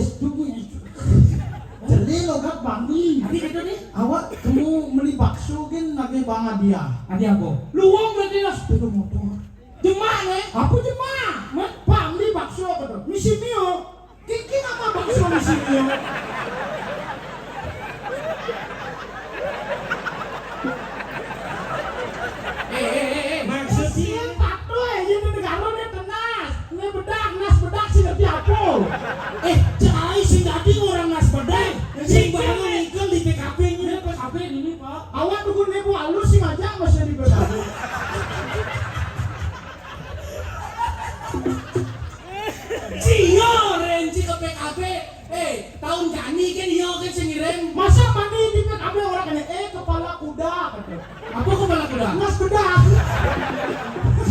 tunggu jadi logat bangdi Adi gitu nih. awak kamu beli bakso kan nage bang dia Adi apa? luang berarti lah sepeda motor Jemaah nih. apa jemaah bangdi bakso apa tuh misi mio kiki apa bakso misi mio Maksudnya tato aja nih negara nih tenas nih bedak nas bedak sih nanti apa cai sing tadi orang nas bedai. Sing bangun ikel di PKP nya. PKP ini pak awak tunggu nih bu halus sih aja masih di bedak Cio renci ke PKP. Tahun jani kan iya kan sing ngirim. masa mandi di PKP orang kena kepala kuda kata Apa kepala kuda? nas bedak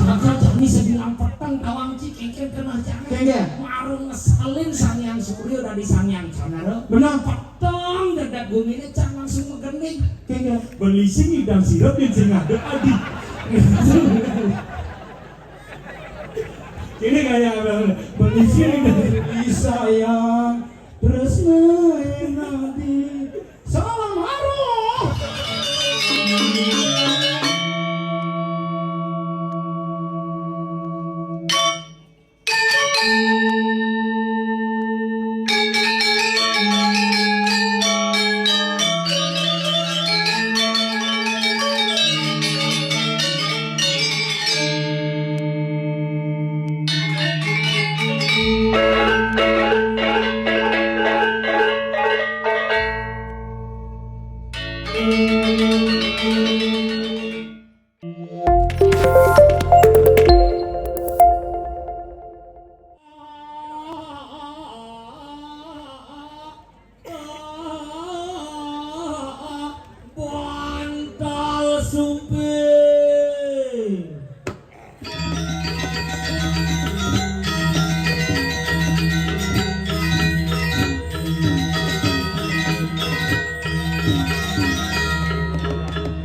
Jangan jani sebilang petang tawang cikengken kena jangan. Kengken. Marung ngesalin Sangyang Suryo dari Sangyang Canaro. benar Petang dadak bumi ini can langsung megening. kayaknya Beli sing dan sirup dan sing ada adi. Ini kayak beli sing sayang terus main nanti salam harum Bantal sumping. Bantal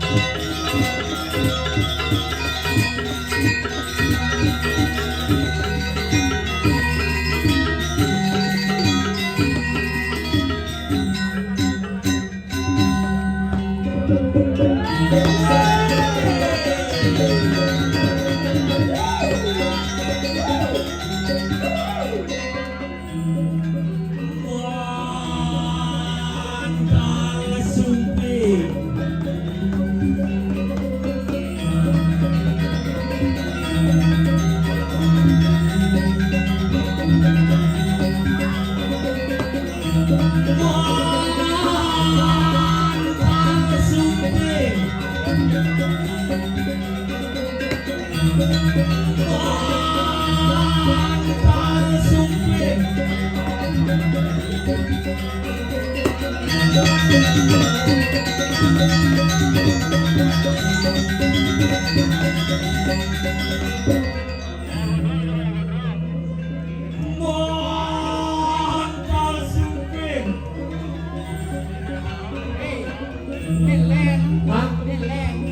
sumping. Bantal sumping. Bantal sumping. Bantal sumping. Hah?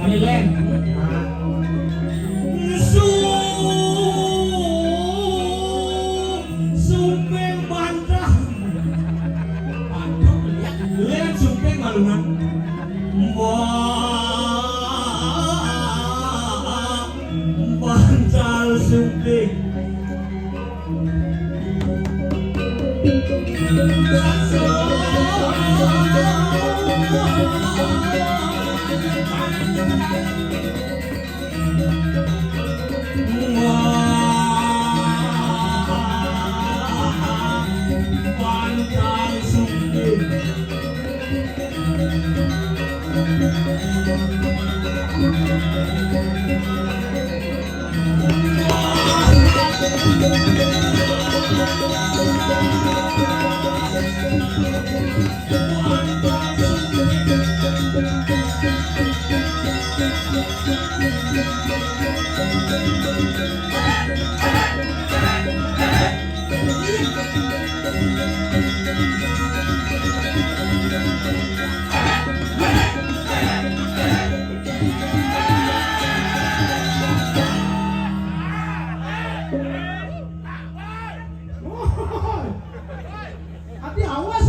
Ini len. Sumping bantah. Len sumping malungan. Bantal sumping. Bantal sumping.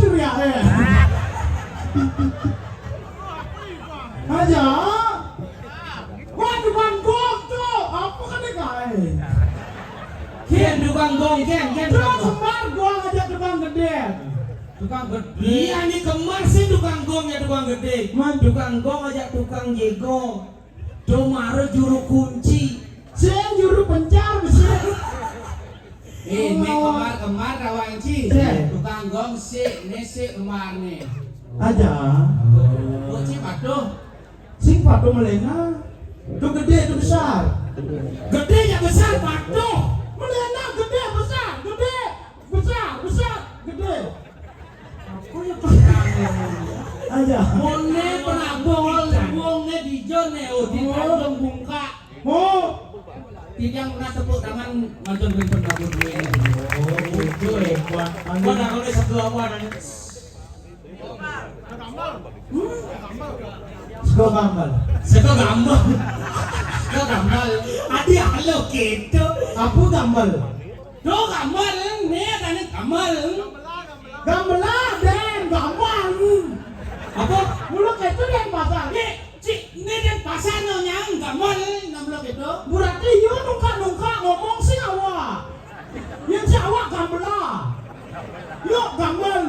ceria ya. Aja. Wah, tukang gong tuh. Apa kan dia kae? Kian tukang gong, kian Tuh tukang gong. kembar gong aja tukang gede. Tukang gede. Iya nih kemar sih tukang gong ya tukang gede. Tukang gong aja tukang jego. Domare juru kunci. Saya juru pencar bisa. Ini kemar kawan ci. Tukang gong si, ini si kemar nih. Aja. Oh ci patuh. Sing patuh melena. Tuh gede tuh besar. Gede ya besar patuh. Melena gede besar, gede besar, besar, gede. Aku ya pernah. Aja. Mone pernah bol, wongnya di jone, di tangan bungka. Mau Tidak pernah tepuk tangan macam bentuk kabur gue. oh itu hebat. Mana kalau sebelah mana nih? Sego gambal. Sego gambal. Lo gambal. Adi halo gitu. Apa gambal? Lo gambal, nih kan gambal. Gambal dan gambal. Apa? Mulut itu yang pasar. Ini kan pasar nyang gambal, namanya gitu. Berarti yo nungka ngomong sih awak. Yang si awak gambal. Yo gambal.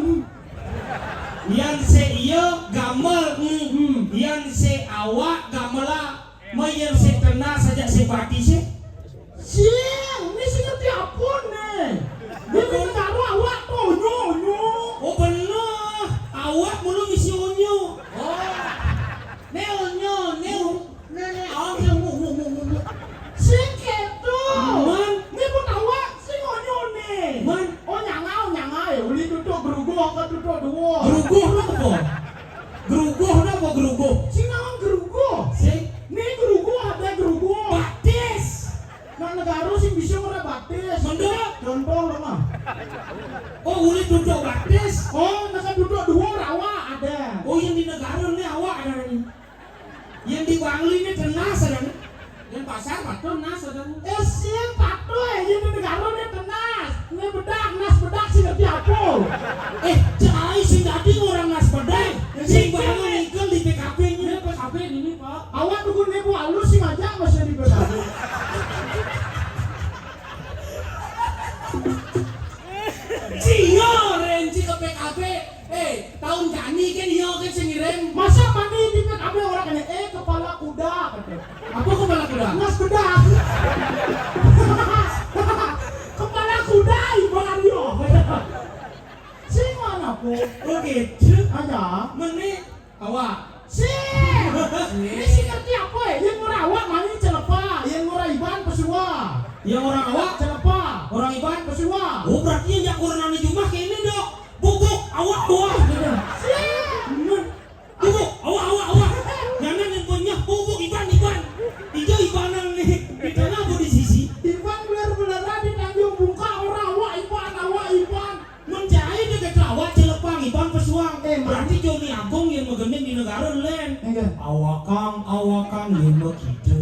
Yang se iyo gamel, yang se awak gamela, yang se kena saja se bati se. Siang, ini sih ngerti apa nih? Ini negara awak tuh nyo. Oh benar, awak mulu misi onyo. Sing ketu. Man. Ini pun awak sing nyo nih. Man. Oh nyangau ya. Uli duduk geruguh ke duduk dua. Geruguh apa? Geruguh apa geruguh? Sing naon geruguh? Sing Nih geruguh ada geruguh. batis. Nah negara sing bisa ngora batis. Mendok. Contoh lo mah. Oh uli duduk batis. Oh nasa duduk dua rawa ada. Oh yang di negara ini awak ada nih. Yang di Bangli ini tenas ada nih. Yang pasar patuh nas ada. Sing patuh ya ini negara ini tenas. Ini bedak nas bedak sih ngerti apa? Cai sing tadi orang nas pedai. Sing bangun ikan di PKP-nya. PKP ini pak. Awak tunggu nih bu halus sih aja masih di bedak. Cio renci ke PKP. Tahun jani kan iyo kan sengirim. Masa mandi di PKB orang kena kepala kuda kata. Apa kepala kuda? Nas bedak. Kepala kuda ibarat yo. Sing mana po? Oh gitu. Aja. Menit Awak. Sing. Ini sih ngerti apa ya? Yang ngora awak mani celepa, yang ngora iban pesua. yang orang awak, Celepa, orang Iban. pesua. Oh berarti yang kurang di rumah kayak ini dok. Bubuk awak doang. Sing. Bubuk awak. Jangan yang punya bubuk Iban. Ijo Ibanan nih. Kita apa di sisi? Iban beler-beleran di Tanjung Bungka orang awak iban. Mencari dekat awak celepang Iban pesuang. Berarti Joni Agung yang megendeng di negara lain. Enggak. Awakang yang begitu.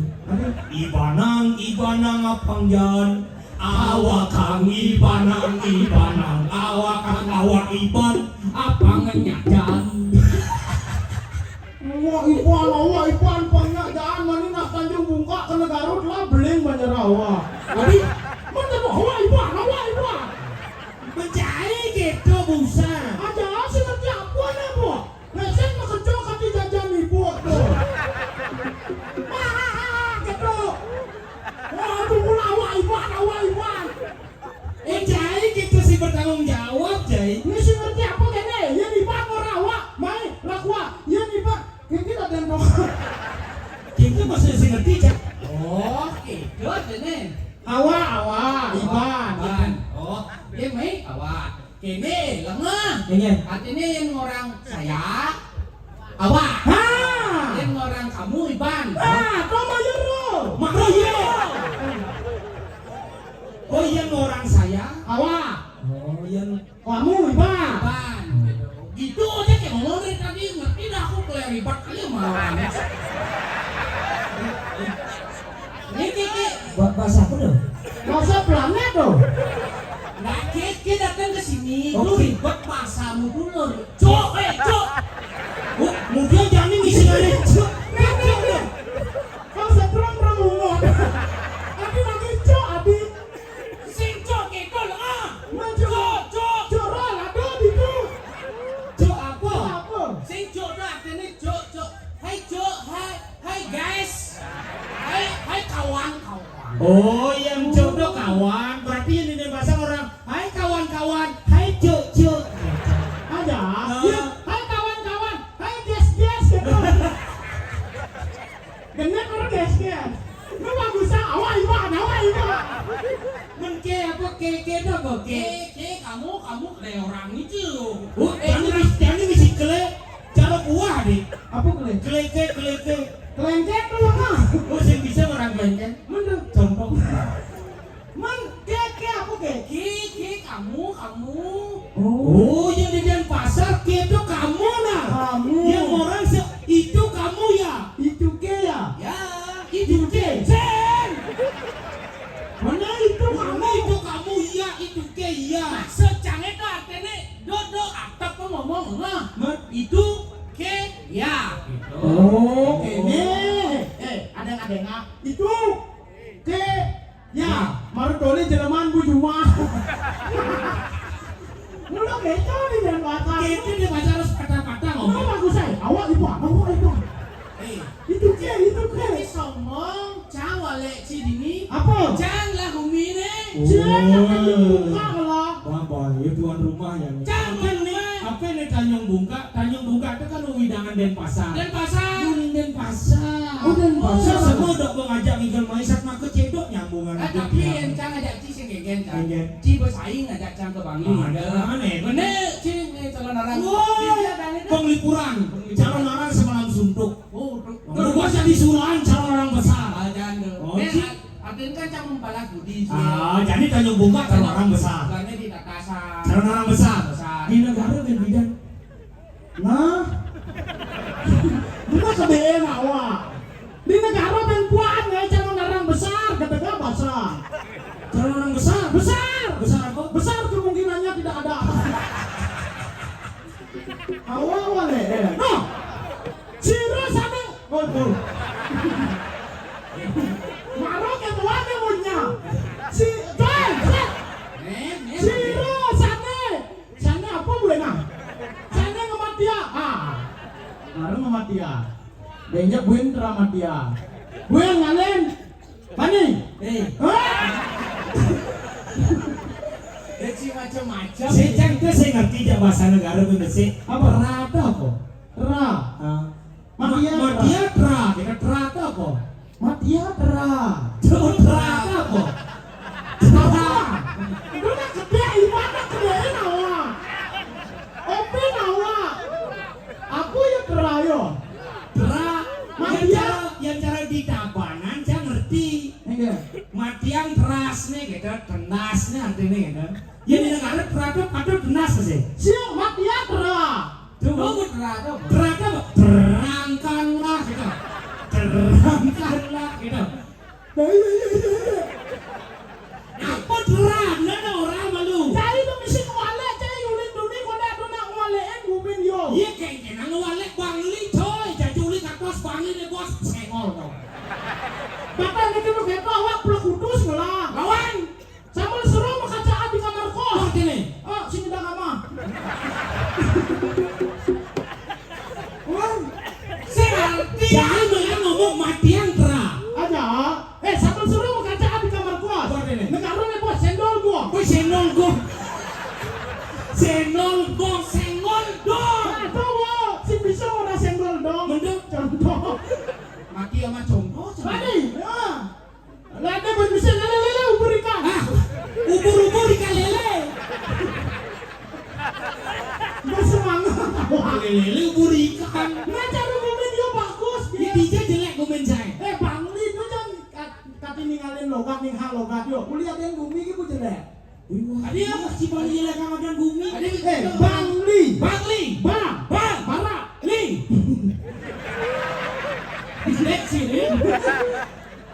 Ibanang apangjan. Awakang Ibanang awakang awak Iban apangan nyajan. Awak iban banyak jangan mani nak Tanjung Bungka ke negara lah beling banyak awak. Tapi Mana mau awak iban. mencari gitu busa. Aja sih ngerti apa nih bu? Ngesek nak kencok kaki jajan ibu tuh. Gitu. Waduh mula awak iban. Mencari gitu sih bertanggung jawab Jai. Ini sih ngerti apa kene? Yang iban orang awak, mai lakwa. Yang iban, kita dendong. Kita masih ngerti Cak. Oh, gitu ini. Awak, iban. Oh, ini awak. Kini lengah. Ini. Artinya yang orang saya awak. Ha! Yang orang kamu Iban. Kau mau yuru? Makroyo. Oh yang orang saya. Awak, Oh yang kamu iban. Iban. Gitu aja kayak ngomong dari tadi ngerti dah aku keleribat kali malah. Ini bahasa apa dong? Masa planet tuh. Nah, kita datang ke sini, Oke. lu ribet pasamu kamu dulur. Cok, cok. Oh, mungkin jangan ngisi ngare cok. Kalau saya terang umur. Abi lagi cok, abi. Sing cok kekol ah. Cok. Corol ada di tu. Cok apa? Apa? Sing cok tu artinya cok. Hai guys. Hai kawan. Oh, yang cok itu kawan. Berarti ini bahasa orang. Hai kawan-kawan. Hai cok. Ada. Ah. Ya, hai kawan-kawan. Hai guys gitu. Genet orang guys. Lu bagus awak iwan. Men apa ke itu apa ke? Kamu kayak orang itu. Oh, jangan ngisi kele. Cara buah deh. Apa kalian? Keleke. Kelengkeng lu mah. Oh, sing bisa orang kelengkeng. Mana? Contoh. Man, ke apa ke? Kamu. Oh, yang di pasar ke itu kamu nah. Kamu. Yang orang itu kamu ya. Itu ke ya? Ya, Itu ke. Sen. Mana itu kamu? Itu kamu ya, itu ke ya. secang itu artinya dodo atap ngomong nah. Itu Ke ya. Oh, ini. Ada nggak? Itu ke ya. Maru doli Jerman bu Juma. Lu keco di dan pasar. itu dia baca harus kata-kata Mau ngomong. bagus saya. Awak ibu, awak ibu. Itu ke. Ini somong cawa lek cidini. Apa? Janganlah humine. Jangan buka lah. Bang, itu tuan rumah yang. Jangan nih. Apa ini Tanjung Bungka? Tanjung Bungka itu kan widangan Denpasar. Dan pasar. Denpasar. Oh, Denpasar. Semua dok mengajak ngigel maisat mak ke cedok nyambungan. Tapi yang cang ajak ci sing gegen cang. Gegen. Ci bersaing ajak cang ke Bangli. Aneh. Bener ci calon orang. Penglipuran. Calon orang semalam suntuk. Oh, Berubah jadi suruhan calon orang besar. jangan. Oh, Ci. Artinya kan cang membalas budi. Jadi Tanjung Bungka calon orang besar. Karena di Takasan. Calon orang besar. Besar. Di negara dan bidan. Nah, bukan kebean awak. Di negara perempuan ya calon orang besar, ketika besar. Calon orang besar. Besar apa? Besar kemungkinannya tidak ada. Awak no. Ciro sana. Oh. Marok yang tuanya punya. Si Ciro sana apa boleh nah? Sana ngematia. Baru ngematia. Benjak buin teramatia. Buin ngalen. Pani. Ci macam-macam. Saya itu saya ngerti aja bahasa negara bener sih. Apa? Rata apa? Ra. Matia. Matia tra. Kita trata apa? Matia tra. Trata apa? Apa? Itu nak kedai ibadah kedai nawa. Ope nawa. Aku ya terayo. Tra. Matia. Yang cara di tabanan saya ngerti. Enggak. Matiang teras nih gitu, tenas nih artinya gitu. Ya di negara terata atau tenas sih. Siang matia tra. Coba Oh, terada. terata apa? Terangkanlah gitu. Terangkanlah gitu. Apa terang? Nana orang malu. Cari dong misi wale, cari ulin duni kodak dona walean gumin yo. Iya kayak nang walek Bangli coy, jadi uli kakos Bangli nih bos sengol dong. Bapak gitu lo kepo awak pulau kudus ngelah. Lawan, Sambil seru makacaan di kamar kos. oh ini. Oh, sini dah kama. Wah, Serti. Jangan banyak ngomong matiang terang. aja. Sambil seru makacaan di kamar kos. Apa ini? Negara nih bos, sendol gua. Woi senol gong. Senol gong, senol dong. Tahu, si bisa orang sendol dong. Mending Contoh. Mati sama contoh. Tadi, ya. Lada berbisa lele ubur ikan. ah, ubur-ubur ikan lele. Bersemangat. Wah, Lele ubur ikan. nah cara gumin dia bagus. Ini Dia. DJ jelek gumen saya. Bangli itu kan kati ninggalin logat ning hal logat yo. Kuliah yang bumi gitu jelek. Tadi apa sih Bangli jelek sama dan bumi? Bangli. Bangli. Bang. Bang. Barak. Li. Jelek sih ini.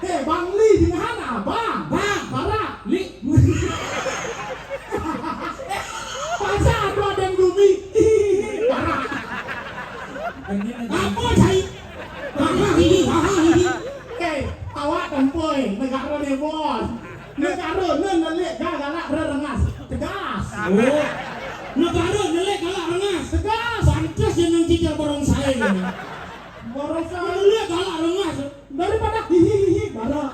Bangli di mana? Bang. Bang. Barak. Li. Pasar ada yang bumi. Apa cai? Hahaha. Awak tempoy negara ni bos. Negara nenek galak rengas tegas. Oh. Negara nelek galak rengas. Tegas. Pantas yang nang cicil borong saya ini. Borosnya Nelek galak rengas. daripada hihihi bara.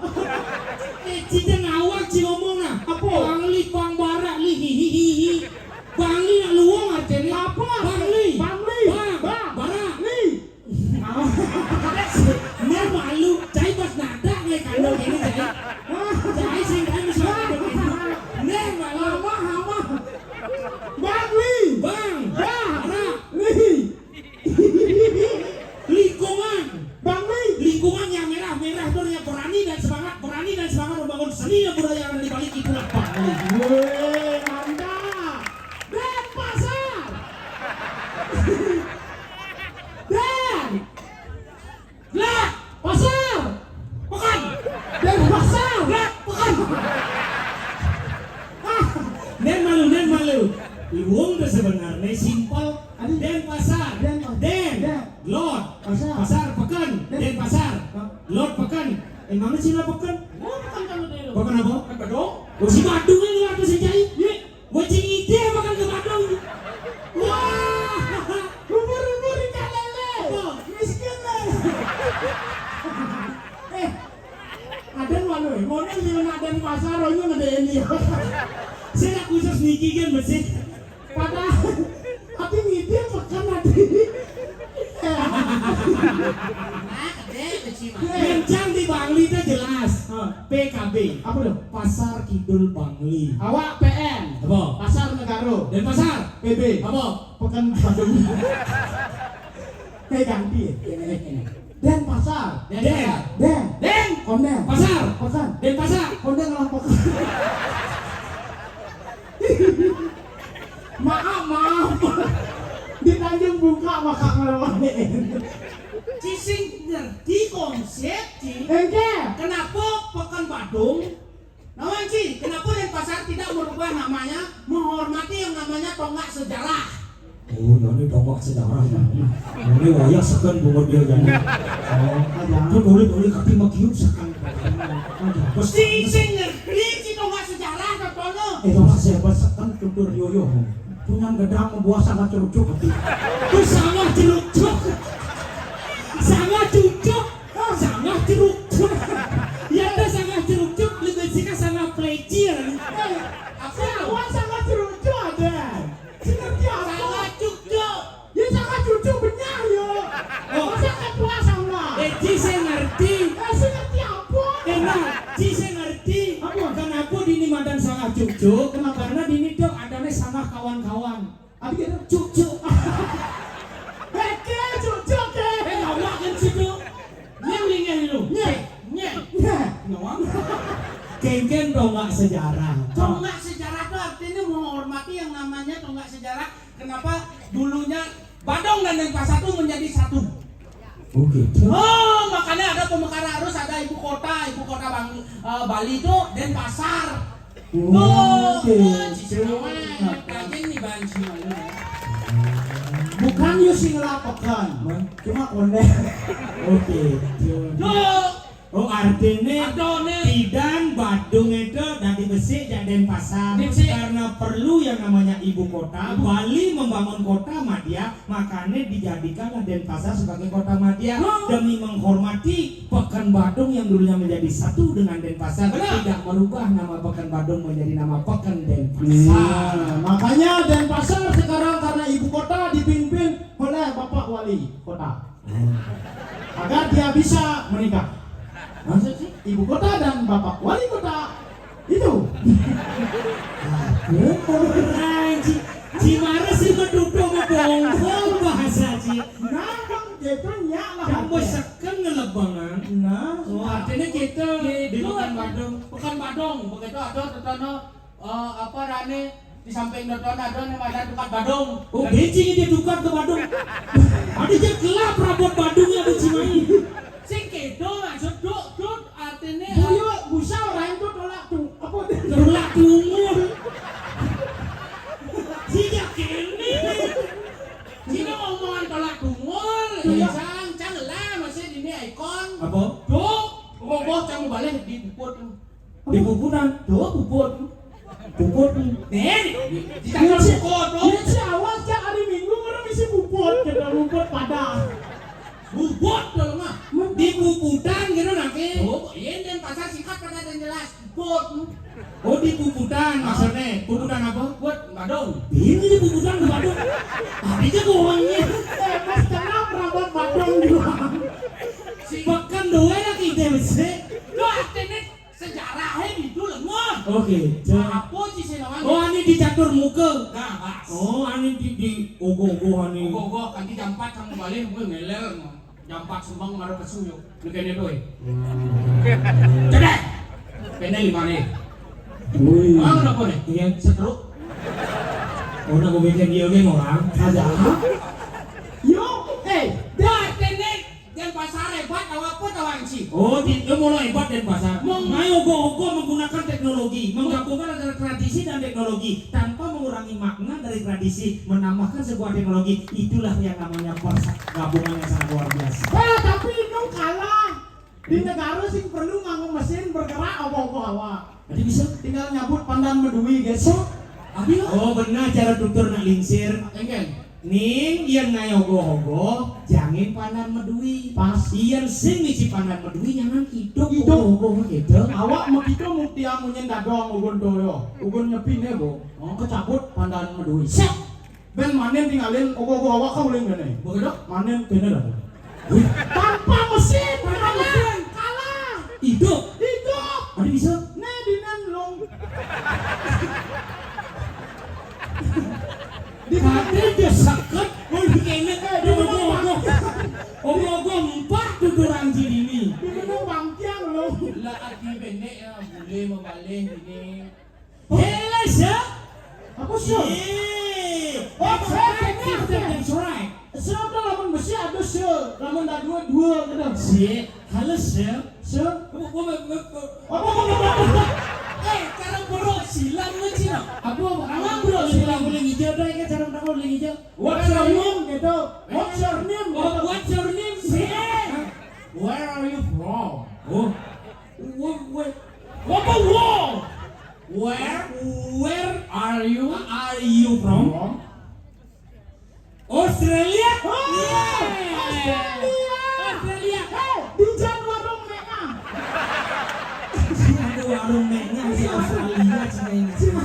Cicil ngawak ci ngomong nah. Apa? Bangli pang barak li hihihi. Bangli nak luang artinya. Apa? Bangli. Bangli. Bang. Barak. Ni. Ner malu. Cai pas nada ngai kandung ini cai. Cai sing kan suara ini. Ner malu. Hama. Bangli. Bang. Barak. Ni. Lingkungan. Bangli. Lingkungan yang merah-merah itu yang berani dan semangat membangun seni dan budaya yang di balik itulah Bangli. Weh, mantap. Dan pasar. Dan Lah, pasar. pekan. Dan pasar. Lah, pekan. Nen malu. Iwung itu sebenarnya simpel. Den pasar. Den. Lot. Pasar pekan. Den pasar. Lot pekan. Mana sih lah pekan? Pekan apa? Badung. Oh, si Badung ini waktu si Cai. Wajing ide makan ke Badung. Wah, umur-umur ikan lele. Miskin lah. Aden malu. Mana sih aden pasar orangnya ngede ini. Saya khusus niki kan mesin. Padahal hati ngide pekan hati. Kencang di Bangli itu jelas. PKB. Apa tuh? Pasar Kidul Bangli. Awak PN. Apa? Pasar Negara. Dan pasar. PB. Apa? Pekan Badung. Ganti. Dan pasar. Den. Kondeng. Pasar. Pekan. Den pasar. Kondeng lah pekan. Maaf. Di Tanjung buka maka ngelawanin. Cising ngerti konsep Ci. Engke. Kenapa Pekan Badung? Nawan Ci, kenapa Denpasar tidak merubah namanya, menghormati yang namanya tonggak sejarah? Oh, ini tonggak sejarah. Ini wayak sekan bunga dia jadi. Itu boleh kaki makiuk sekan. Cising ngerti Ci tonggak sejarah contohnya. Tonggak sejarah sekan tutur yoyo. Punya gedang membuah sangat cerucuk hati. Itu sangat cerucuk. Sangat cucuk. Sangat cerucuk. Ya ada sangat cerucuk. Lebih sih sangat plecir. Awak sangat lucu ada. Ngerti apa? Sangat cukcuk. Ya sangat lucu benar yo. Oh. Sangat tua sama. Ci saya ngerti. Ngerti apa? Enak. Ci saya ngerti. Kenapa dini madan sangat cucuk? Karena dini tuh adanya sama kawan-kawan. Abi kita Cucuk. Oke, cucu ke. Ngawak kan situ. Nyeng itu. Nyeh. Ngawak. Kengken tonggak sejarah. Tonggak sejarah itu artinya menghormati yang namanya tonggak sejarah. Kenapa dulunya Badung dan Denpasar itu menjadi satu? Oh gitu. Oh, makanya ada pemekaran harus ada ibu kota Bali itu Denpasar. Oh, nih banci malu. Bukan yo sing ngelaporkan. Cuma kondeng. Oke. Oh artinya Adone. Tidan Badung itu dari Besik dan Denpasar Besik. karena perlu yang namanya ibu kota. Bali membangun kota madya, makanya dijadikanlah Denpasar sebagai kota madya demi menghormati Pekan Badung yang dulunya menjadi satu dengan Denpasar. Tidak merubah nama Pekan Badung menjadi nama Pekan Denpasar. Makanya Denpasar sekarang karena ibu kota dipimpin oleh Bapak Wali Kota. Agar dia bisa menikah. Maksud sih ibu kota dan Bapak Wali Kota itu. Cimara sih keduduk ngomong bahasa Ci. Nambang gitu ya lah. Kamu seken ngelebangan. Nah, Artinya kita di Pekan Pekan Badung, begitu ada totono apa rane di samping totono ada namanya tempat Badung. Oh, becing dia tukar ke Badung. Ada je kelap rabot Badungnya di Cimahi. Sing kedo maksud duk artinya Buyo busa orang itu tolak tuh apa deh? Terulak umur. Sejak kini. Cina omongan tolak tungul. tuh ya. Sang, jangan lah masih ini ikon. Apa? Tuh, boh kamu balik di puput. Di puputan. Tuh puput. Puput. Nen, di tangan puput loh. Dia si awas cak hari Minggu orang mesti bubut kita bubut pada. Bubut loh mah. Di puputan gitu nanti. Tuh, ini dan pasar singkat kata dan jelas. Puput. Oh di puputan maksudnya. Puputan apa? Buat badung. Ini di puputan ke Bandung. Tadinya goangnya. Mas kenapa rambut badung juga? Si Pekan doa ya kita mesti. lo artinya sejarahnya itu lemah. Oke. Apa sih sih namanya? Oh ini dicatur muka. Nah, bas. Oh ini di ogo-ogo ini. Gogo kan di jam 4 kamu balik gue ngeler. Jam 4 sumbang ngaruh kesuyuk. Negene doy. Cedek. Pendek 5 nih. Wih. Ah, kenapa nih? Iya. Setruk. Oh nak gue bikin dia oke orang. Ada. Yo, Dah, tenek. Dan pasar hebat, awak pun awak sih. Oh, mulai hebat dan pasar. Mayo ogo-ogo menggunakan teknologi, menggabungkan antara tradisi dan teknologi tanpa mengurangi makna dari tradisi, menambahkan sebuah teknologi. Itulah yang namanya gabungan yang sangat luar biasa. tapi itu kalah. Di negara sih perlu nganggo mesin bergerak apa-apa awak. Jadi bisa? Tinggal nyabut pandan medui gesok. Abi Oh benar cara tutur nak lingsir. Enggen. Ning yang ngayogo-ogo jangan pandan medui. Pas. Iyan sing ngisi pandan medui jangan hidup. Hidup. Ogo-ogo gitu. Awak mau gitu mau tiang munyen dadong ugun doyo. Ugun nyepin ya, Bu. Kecabut pandan medui. Sek. Ben manen tinggalin ogo-ogo awak kau boleh ngene. Begitu? Manen kene dah. Wih, tanpa mesin, kalah. Hidup. Hidup. Ada bisa? Nah, dinan long. Kade dia sakit, mau bikin dia ogo-ogo. Ogo-ogo empat tuturan ini. Di mana bangkiang lo? La ati benek ya boleh membalik ini. Hela sya. Aku sih. Oh, that's right. Siapa lamun besi ada sih, lamun dah dua gitu. Si, halus ya. Sih. Cara bro silam lu Cina. Apa? Awang bro, silang boleh hijau dah kan cara nak boleh hijau. What's your name gitu? What's your name? What's your name? Si. Where are you from? Oh. What the wall? Where are you from? Australia? Oh, Yeah. Australia. Di Jan warung mereka. Ada warung meknya di Australia, Cina.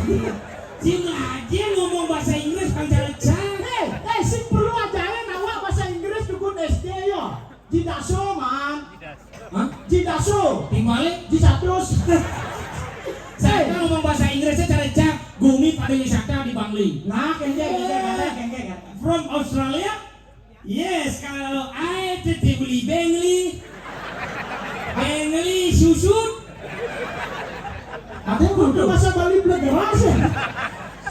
Cina aja ngomong bahasa Inggris kan jalan-jalan. Sing perlu ajarin awak bahasa Inggris dukun SD yo. Jidaso man. Hah? Jidaso. Tinggalin. Jisatus. Saya ngomong bahasa Inggrisnya jalan-jalan. Gumi pariwisata di Bangli. Nah, kengke. From Australia? Yes, kalau I tadi beli Bangli susut. Ada kudu bahasa Bali belajar sih.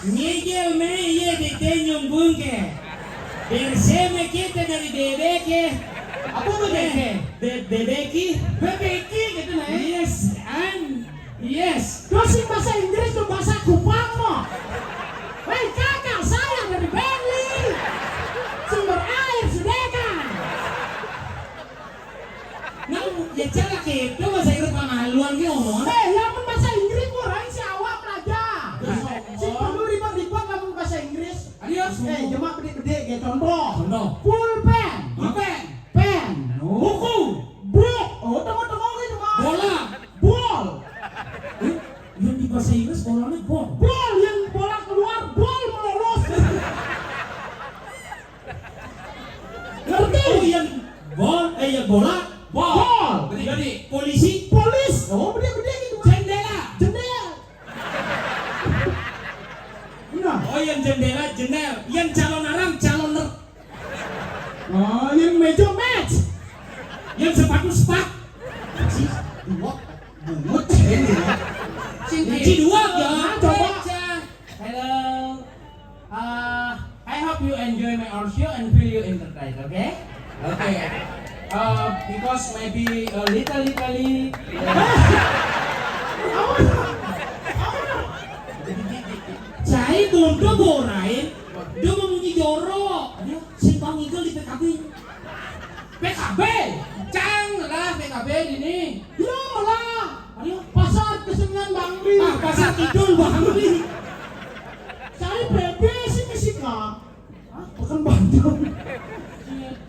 Ngigel me ye de tenyong bungke. Berseme kita dari bebeke. Apa bebeke? Bebeki. Bebeki gitu nah. Yes, and yes. Terus sing bahasa Inggris tuh bahasa Kupang mo. Hei kakak, saya dari Bali. Sumber air Sudeka. Nah, ya cara kita bahasa Inggris penghaluan ki omong. Yang bahasa Inggris kurang si awak pelajar. Sing perlu ribet-ribet lamun bahasa Inggris. Adios. Jemak gede-gede kayak contoh. Contoh. Pulpen. Pen. Pen. Buku. Book. Oh, tengok-tengok gitu mah. Bola. Ball. Yang di bahasa Inggris bolanya bol. Ball yang bola keluar, ball melolos. Ngerti? Oh yang bol, yang bola. Ball. Jadi Polisi. Polis. Oh, gede-gede gitu mah. Jendela. Jendela. Nah. Oh yang jendela, yang calon arang, caloner. Oh, yang meja match. Yang sepatu sepak. dua bungut ini. Kunci dua ya. Coba. Hello. I hope you enjoy my our show and feel you entertained, okay? Okay. Because maybe a little. Cai bondo borain. Dia mau mengi jorok. Simpang igel di PKB. Pekan Bandung.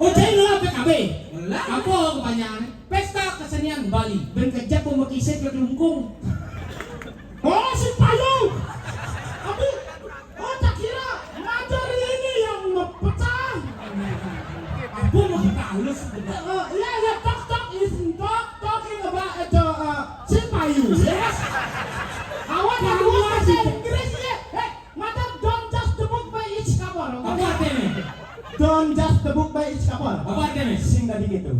Oh jadi ngelak PKB? Lah. Apa kepanjangannya? Pesta Kesenian Bali. Ben kejap pemakisnya ke Kelungkung. Oh, si payung. Aduh, oh tak kira materi ini yang ngepecah. Apa mau kita halus? Yeah, talking about si payung. Yes. Awak ngomong bahasa Inggris ya. Hey, madam, don't judge the book by its cover. Apa artinya? Don't judge the book by its cover. Apa artinya? Sing tadi gitu.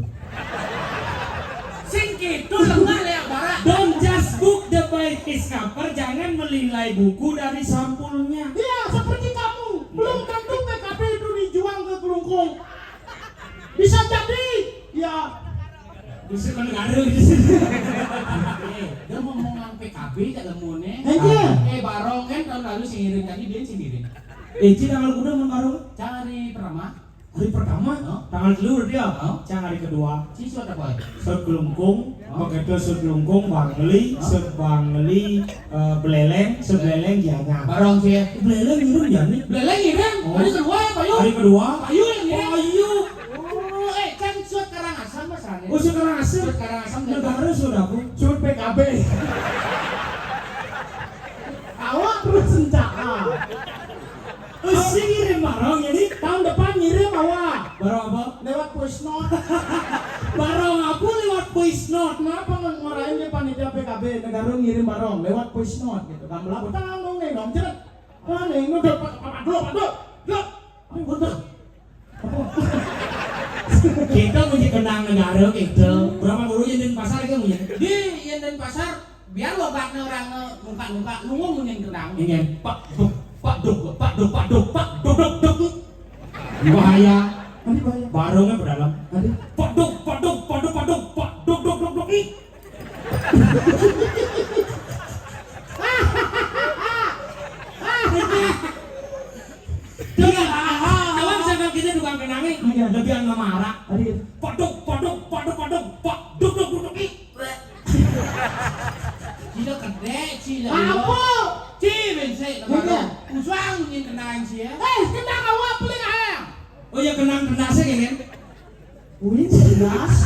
Sing gitu lengah ya barat. Don't just book the by its cover, jangan menilai buku dari sampulnya. Iya, seperti kamu. Belum tentu PKB itu dijual ke Kelungkung. Bisa jadi, ya. Bisa menegara gitu. Dia ngomongan PKB tak lemune. Iya. Barong kan tahun lalu singirin tadi dia singirin. Ci tanggal kuda mun baru? Cari pertama. Hari pertama, tanggal dulu dia. Cang hari kedua. Siswa ada apa? Sud Kelungkung, begitu Sud Kelungkung Bangli, Sud Bangli Beleleng, Sud Beleleng Janya. Barong sih. Beleleng ngirim Jani. Beleng ngirim. Hari kedua ya Pak Yu. Hari kedua. Payu yang ngirim. Ayo. Oh, kan suat Karangasem Mas Rane. Oh sekarang asal. Suat Karangasem Negara sudah aku. Sud PKB. Awak terus senjata. Si ngirim barang jadi Tahun depan ngirim awak. barang apa? Lewat voice note. Barang apa lewat voice note? Kenapa ngarahin dia panitia PKB negara ngirim barang lewat voice note gitu. Kamu lapor tanggung nih dong ceret. Ah nih udah Pak. Udah. Kita punya kenang negara gitu. Berapa guru yang di pasar itu punya? Di yang dan pasar biar logatnya orang muka nunggu yang tenang. Ingin Pak Duk. Bahaya. Nanti bahaya. Barangnya berdalam. Nanti. Pak Duk. Ih. Dengan awak misalkan kita tukang kenangi, lebih nggak marah. Tadi. Pak Duk. Ih. Cila gede, cila. Apa? Ci bensin. Usang yang kenang sih ya. Kendang awak paling ayam. Oh ya kenang kendasnya kayak kan? Wih, jelas.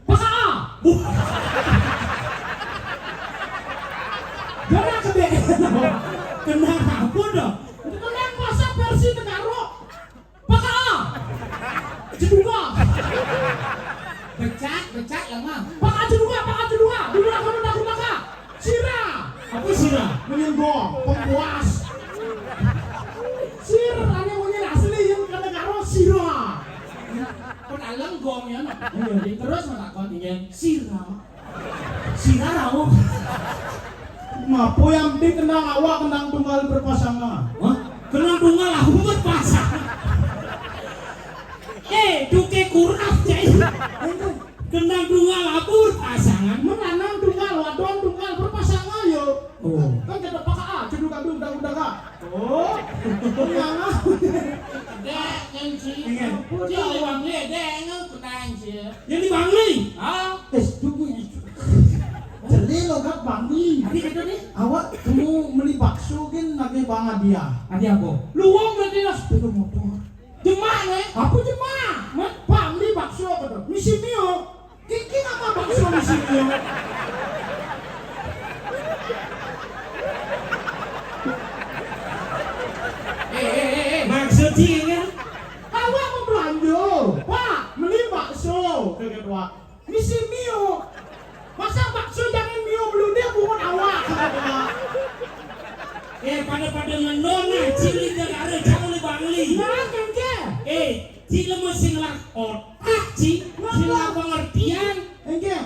Paka A. Jangan gede. Kenang apa dong? Kendang pasar versi Tegaro. Paka A. Jedunga. Becak lemah. Paka jedunga. Dulu kamu nak paka. Sira. Apa sih lah? Menyenggong, pempuas. Sir, ane mungkin asli yang ke Tegaro sira. Penalem gongnya. Iya. Terus menakon Ingin siram. Sirarau. Mapo yang penting kendang awak kendang tunggal berpasangan. Hah? Kenang tunggal lah umat pasang. Duke kurang cai. Kenang tunggal abur pasangan. Menanam tunggal, wadon tunggal berpasangan yo. Oh. Kan kita pakai A, cedu kadung udah. Oh. Yang Dek yang ci. Ingin. Ci uang le dek yang kenang sih. Yang di Bangli. Ah, tunggu ya. Jadi lo kan Bangli. Tadi kata nih. Awak kamu beli bakso kan lagi Bang Adia. Tadi apa? Luang berarti lah sepeda motor. Jemaah nih. Apa jemaah? Pak beli bakso apa tuh? Misi Mio. Kiki nama bakso Misi Mio. Maksud sih kan? Awak mau belanja. Pak beli bakso. Kayak Pak. Misi Mio. Masa bakso jangan Mio belum dia bukan awak. Pada menona cili negara jangan di Bangli. Nah kan ke? Cili mesti ngelak otak sila pengertian. Engke.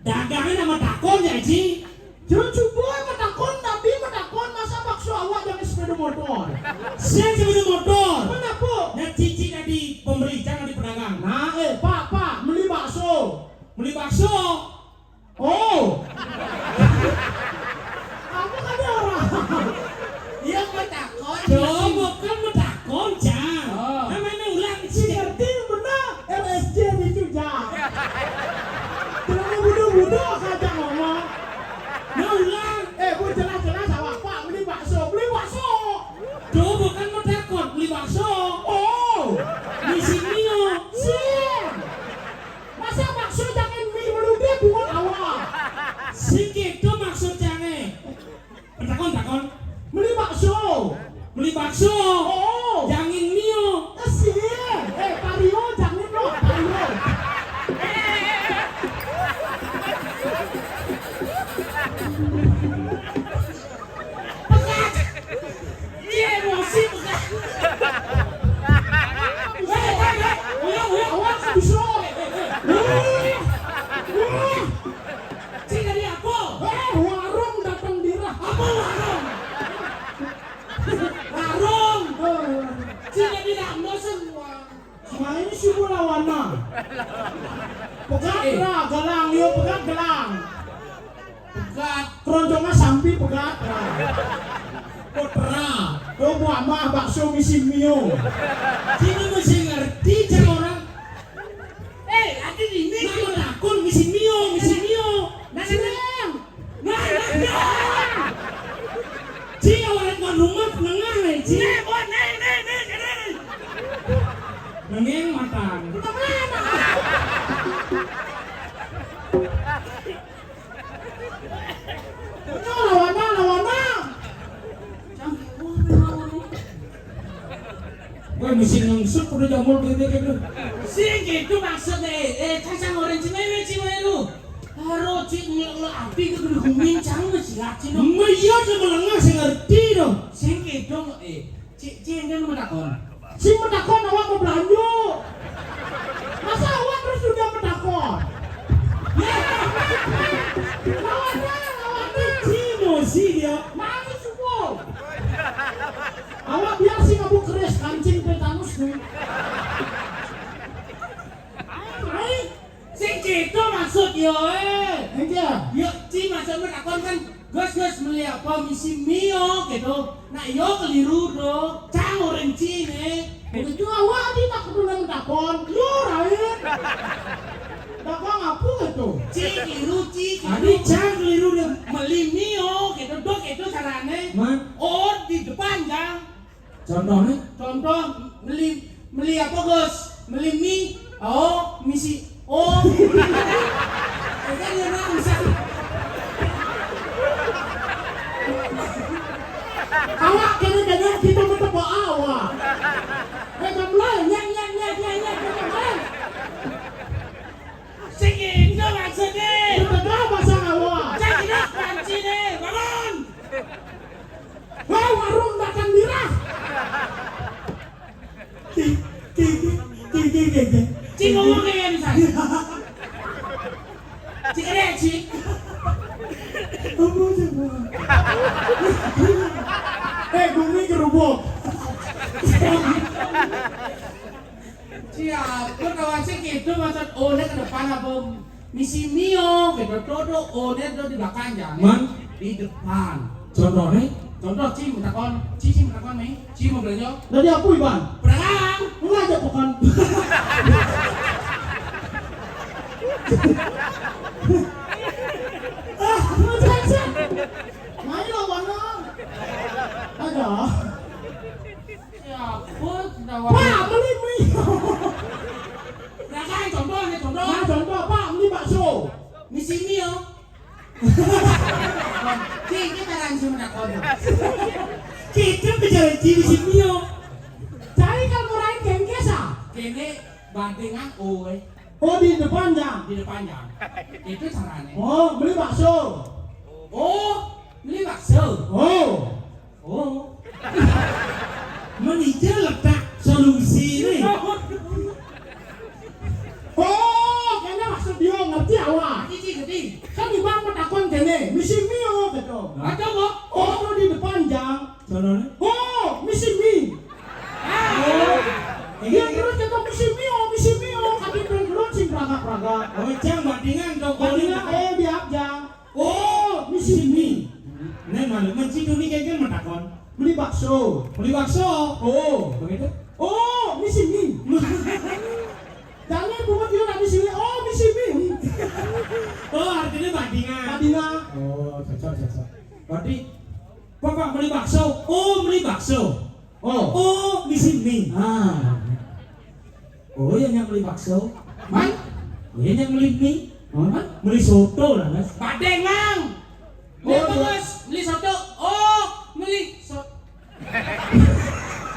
Dagangan sama takon ya Ci. Jangan coba metakon tapi metakon masa bakso awak jangan sepeda motor. Saya sepeda motor. Kenapa? Nah cici tadi pembeli jangan di pedagang. Nah pak beli bakso. Beli bakso. Oh. Apa ada orang? Dia metakon. Coba kan metakon Cang. Oh. Namanya ulang sih. Ngerti benar RSJ itu Jang. Jangan bodoh-bodoh saja ngomong. Nah ulang. Bu jelas awak pak beli bakso. Coba kan metakon. Nah ini si Mulawana. Pegat lah, galang dia pegat galang. Pegat. Keroncongnya sampi pegat. Putra. Kau buat mah bakso misi mio. Sini mesti ngerti cara orang. Ati ini. Nama takun misi mio. Nah. Ci awalnya kan rumah nengah nih, Ci. Nengeng matang. Lawana. Gue mesti ngengsut udah jamur gitu. Sing gitu maksudnya. Kacang orang cewek lu. Haro cik ngelak api ke gede gumincang sih lacin dong. Iya sama lengah saya ngerti dong. Sing gitu cik kan menakon. Si menakon awak mau belanja. Masa awak terus sudah menakon? Lawana. Cimo sih dia. Nangis semua. Awak biar si ngabuk keris kancing tetanus nih. Sing gitu maksud yo Enggak. Yo ci maksud menakon kan gus meli apa misi mio gitu. Nah yo keliru do. Cang orang cine. Begitu awak di tak pernah menakon. Yo lain. Dakon apa itu? Ci keliru. Adi cang keliru dia. Meli mio gitu dok itu carane. Man, Di depan jang. contohnya Contoh meli apa Gus? Meli mie. Oh, misi. Oh. Kan dia nangsa. Awak kena kita bertemu awak. Kamlay nyak. Sing itu maksudnya. Betul bahasa awak. Cak ini panci deh, bangun. Wah warung makan birah. Cik ngomong kayak di sana. Cik ada cik. Bumi kerubuk. Siapa kawan sih gitu maksud one ke depan apa misi mio gitu todo one itu di belakang jangan Man. di depan. contohnya Contoh Ci mentakon nih, Ci mau belanja Jadi apa Iban? pedagang. Enggak aja bukan. Macam. Main lawana. Ada. Siapa Pak beli mie. pedagang contoh Nah contoh Pak beli bakso. misi mio. Ci kita langsung mentakon. kita bicara ciri simio. Cari kan orang kengkesa. Kene bantingan oe Oh di depan jam. di depan jam. Itu caranya. Oh beli bakso. Oh, beli bakso. Oh. Meninjau letak solusi nih. Oh kayaknya maksud dia ngerti awak. Cici gede. Kan di bang menakon kene. Misi mio gitu. Ada kok. Oh di depan jam. Contohnya Oh misi mie. Dia terus kata misi mio. Kaki terus sing praga. oh cang bandingan dong. Kalinya biak jam. Oh misi mie. Nen malu mencidu nih kayaknya metakon. Beli bakso. Beli bakso. Oh. Begitu. Oh misi mie. Jangan buat dia nggak misi mie. Oh misi mie. Oh artinya bandingan. Adina. Oh cocok. Berarti Bapak beli bakso. Oh beli bakso. Oh misi mie. Oh yang beli bakso. Man, Yang beli mie. Beli soto lah mas. badengang. Beli bagus, beli soto. Oh, beli soto.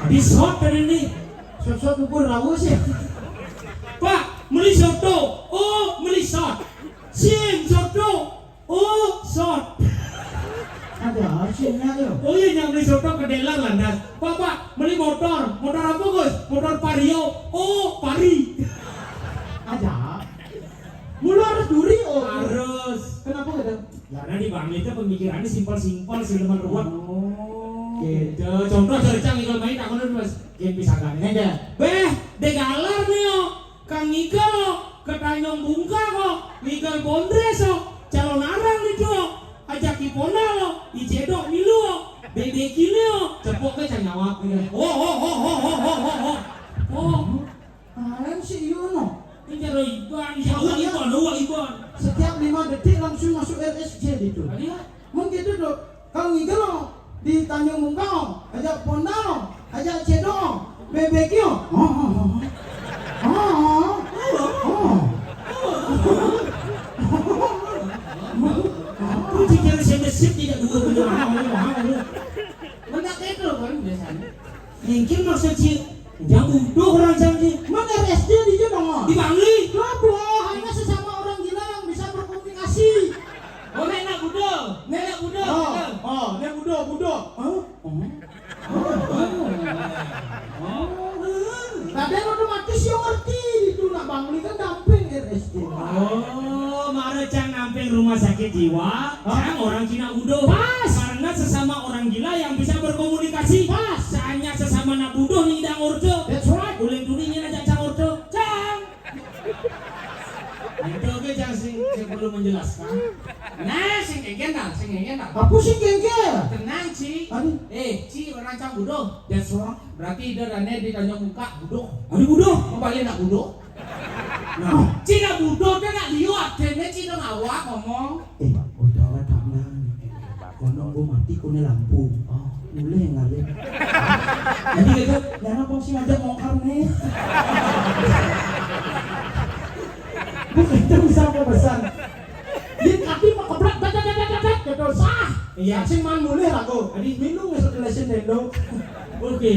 Di sot tadi nih. Sosok ukur rawus ya. Pak beli soto. Oh beli sot. Sing soto. Oh sot. Ada hasilnya tuh. Oh iya yang beli soto ke dealer landas. Pak beli motor. Motor apa Gus? Motor Vario. Oh Vari. Ada. Mulu harus duri oh. Harus. Kenapa gitu? Karena di Bang itu pemikirannya simpel-simpel sih teman ruwet. Oh. Gitu. Contoh dari cang ikut main tak mana mas game bisa kan? Yang Enggak. Beh, degalar nih yo. Kang Igal lo, ketanyong bungka kok, Igal Bondres lo, calon arang nih tuh, ajak ipona lo, ijedok milu lo, bebek ini lo, cepok ke canyawak nih. Kalian sih iya no. Ini jaro Iban, Iban. Setiap 5 detik langsung masuk RSJ gitu. Tadi ya? Mungkin gitu dok. Kalau ngigel lo di Tanjung Bungkau, ajak Pondal, ajak Cedok, bebekio. Aku pikir saya mesip tidak dua bener. Mana kayak itu kan biasanya. Mungkin maksud sih, yang udah orang janji. Mana RSJ di Jedong? Di Bangli. Kenapa? Hanya sesama orang gila yang bisa berkomunikasi. Oh nenek budo. Dia budo. Tadi otomatis yang ngerti itu nak Bangli kan damping RSJ. Oh, mare cang namping rumah sakit jiwa, cang orang Cina Udo. Pas. Karena sesama orang gila yang bisa berkomunikasi. Pas. Hanya sesama nak budo nih idang urdo. That's right. Uling duninya aja cang urdo. Cang. Itu oke cang sih, saya perlu menjelaskan. Nah, sing kengken dah. Apa sih gengger? Tenang Ci. Aduh. Ci orang cang budo. That's right. Berarti dia dane di Tanjung Muka budo. Aduh budo. Kembali nak budo. Nah, Cina budo dia nak liwat. Dene Cina ngawak ngomong. Udah lah tangan. Kono gua mati kone lampu. Mulai ngalih. Jadi gitu, jangan apa sih ngajak ngongkar nih. Bukan itu bisa apa pesan. Di kaki mau keblak gitu sah. iya. Sing man mulai aku. Adi minum ngesot lesin dendo. Oke.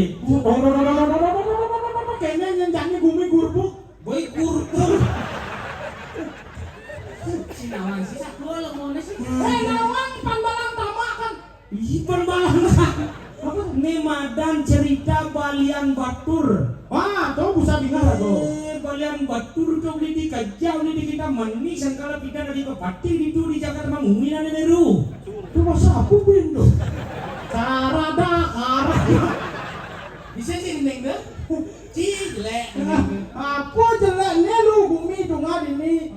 Kayaknya nyanyi bumi gurbuk. Boy kurkur. Cina orang sih sak dua lo mau sih. Nawang panbalang tamak kan. Iban balangan. Apa? Nemadan cerita Balian Batur. Wah, tuh bisa dengar aku. Balian Batur tuh di kajau di kita mani sangkala pita dari Bupati itu di Jakarta Manguminan Neru. Itu masa aku bindo. Carada arah. Bisa sih neng deh. Ci jelek. Aku jeleknya lu bumi tungan ini.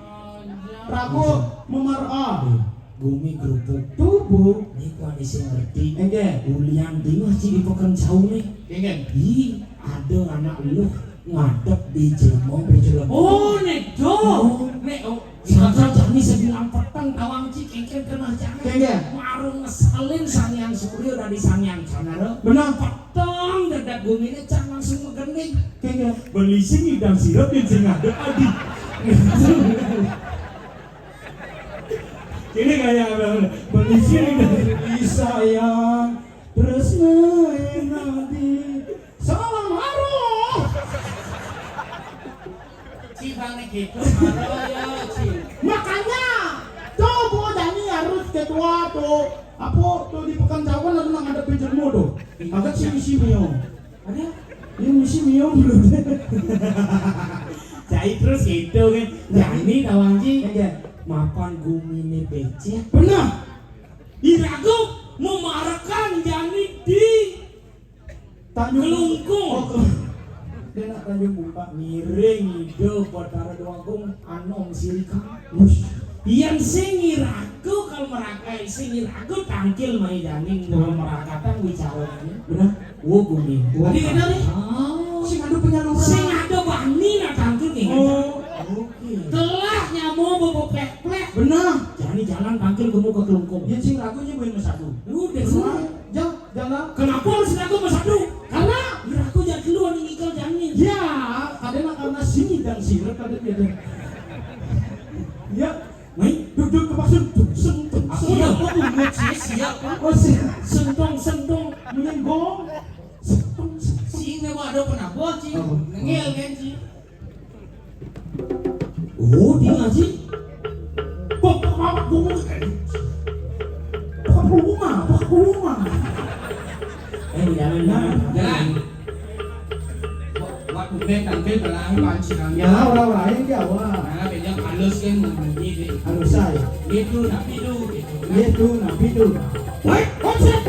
Prabu memarah. Bumi kerupuk Tubuh. ini kau ada yang ngerti. Enggak. Ulian bingung sih di pekan jauh nih. Kengken. Ih, ada anak lu ngadep di Jelmong. Oh, nek do. Nek Sangka jani sebilang petang tawang ci kengken kena jangan. Kengken. Warung ngesalin Sangyang Suryo dari Sangyang Canara. Benar. Petang dadak bumi ini can langsung megening. Enggak. Beli sing idang sirup dan sing ngadep adi. Ini kayak beli sing Sayang terus nanti salam harum. Ci bang nek gitu. Halo ya Ci. Makanya tuh gua Dani harus ketua tuh apa tuh di pekan Jawa nanti nang ada pinjermu tuh agak si misi mio Ada? ini misi mio belum Jadi terus gitu kan. Jani tawang ci enggak mapan gumine becek. benar Irago memarakan Jani di Kelungkung. Dia nak Tanjung Buka Miring hidup Batara Doagung Anom Sirika. Yang singirago kalau merakai singirago tangkil mai Jani dalam merakatan bicaranya. benar Wo gumi. Tadi benar nih. sing ada penyaluran Sing ada bani nak tangkil nih. oke Telah nyamo bobo plek-plek. benar Jani jalan tangkil kamu ke Kelungkung. ya sing ragunya main satu Udah semua. jangan Kenapa harus aku bersatu? karena Irago jadi keluar nih ikal Jani. ya kadang karena sini dan sirep kadang dia ya Mai, duduk ke maksud sentuh aku udah kok buat siap. oh sih Sentong menyenggong Si memang ada penapa Ci. Nengil kan Ci. Oh, dia ngaji. kok apa rumah Jalan. Buat bukan tampil belang panci kami. ya orang lain dia wah Nah, beda halus kan bunyi deh. harus saya Itu tapi itu. itu nabi itu Wait, what's it?